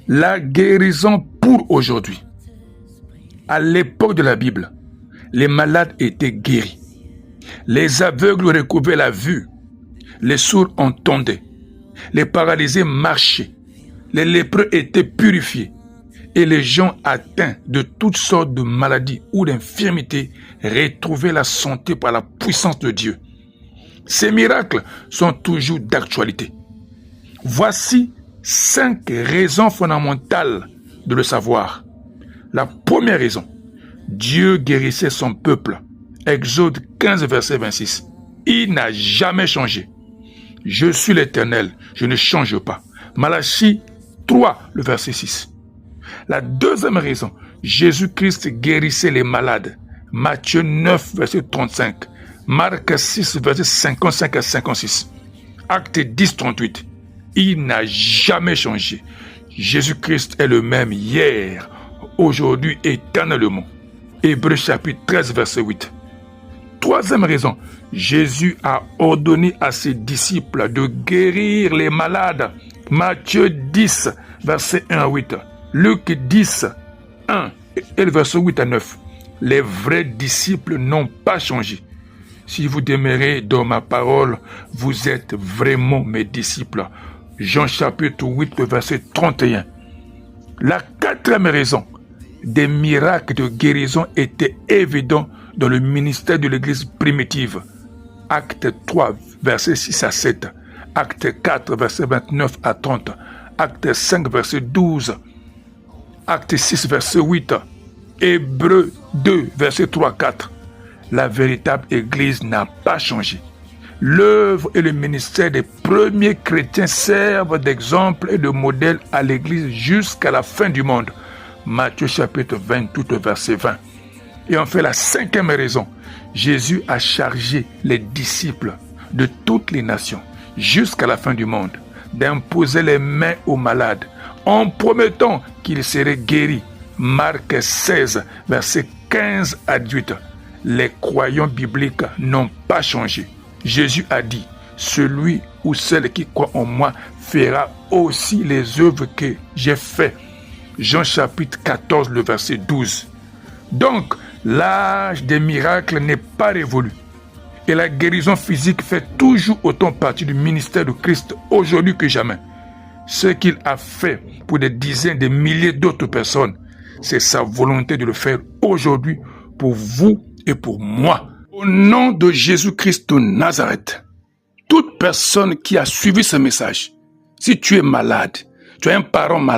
La guérison pour aujourd'hui. À l'époque de la Bible, les malades étaient guéris. Les aveugles recouvraient la vue. Les sourds entendaient. Les paralysés marchaient. Les lépreux étaient purifiés. Et les gens atteints de toutes sortes de maladies ou d'infirmités retrouvaient la santé par la puissance de Dieu. Ces miracles sont toujours d'actualité. Voici 5 raisons fondamentales de le savoir. La première raison, Dieu guérissait son peuple. Exode 15, verset 26. Il n'a jamais changé. Je suis l'Éternel, je ne change pas. Malachie 3, le verset 6. La deuxième raison, Jésus-Christ guérissait les malades. Matthieu 9, verset 35. Marc 6, verset 55 à 56. Acte 10, 38. Il n'a jamais changé. Jésus-Christ est le même hier, aujourd'hui et éternellement. Hébreux chapitre 13, verset 8. Troisième raison, Jésus a ordonné à ses disciples de guérir les malades. Matthieu 10, verset 1 à 8. Luc 10, 1 et le verset 8 à 9. Les vrais disciples n'ont pas changé. Si vous demeurez dans ma parole, vous êtes vraiment mes disciples. Jean chapitre 8, verset 31. La quatrième raison, des miracles de guérison étaient évidents dans le ministère de l'Église primitive. Acte 3, verset 6 à 7. Acte 4, verset 29 à 30. Acte 5, verset 12. Acte 6, verset 8. Hébreux 2, verset 3 à 4. La véritable Église n'a pas changé. L'œuvre et le ministère des premiers chrétiens servent d'exemple et de modèle à l'Église jusqu'à la fin du monde. Matthieu chapitre 28, verset 20. Et enfin, la cinquième raison, Jésus a chargé les disciples de toutes les nations jusqu'à la fin du monde d'imposer les mains aux malades en promettant qu'ils seraient guéris. Marc 16, verset 15 à 18. Les croyants bibliques n'ont pas changé. Jésus a dit, celui ou celle qui croit en moi fera aussi les œuvres que j'ai faites. Jean chapitre 14, le verset 12. Donc, l'âge des miracles n'est pas révolu. Et la guérison physique fait toujours autant partie du ministère de Christ aujourd'hui que jamais. Ce qu'il a fait pour des dizaines de milliers d'autres personnes, c'est sa volonté de le faire aujourd'hui pour vous et pour moi. Au nom de Jésus-Christ de Nazareth, toute personne qui a suivi ce message, si tu es malade, tu as un parent malade,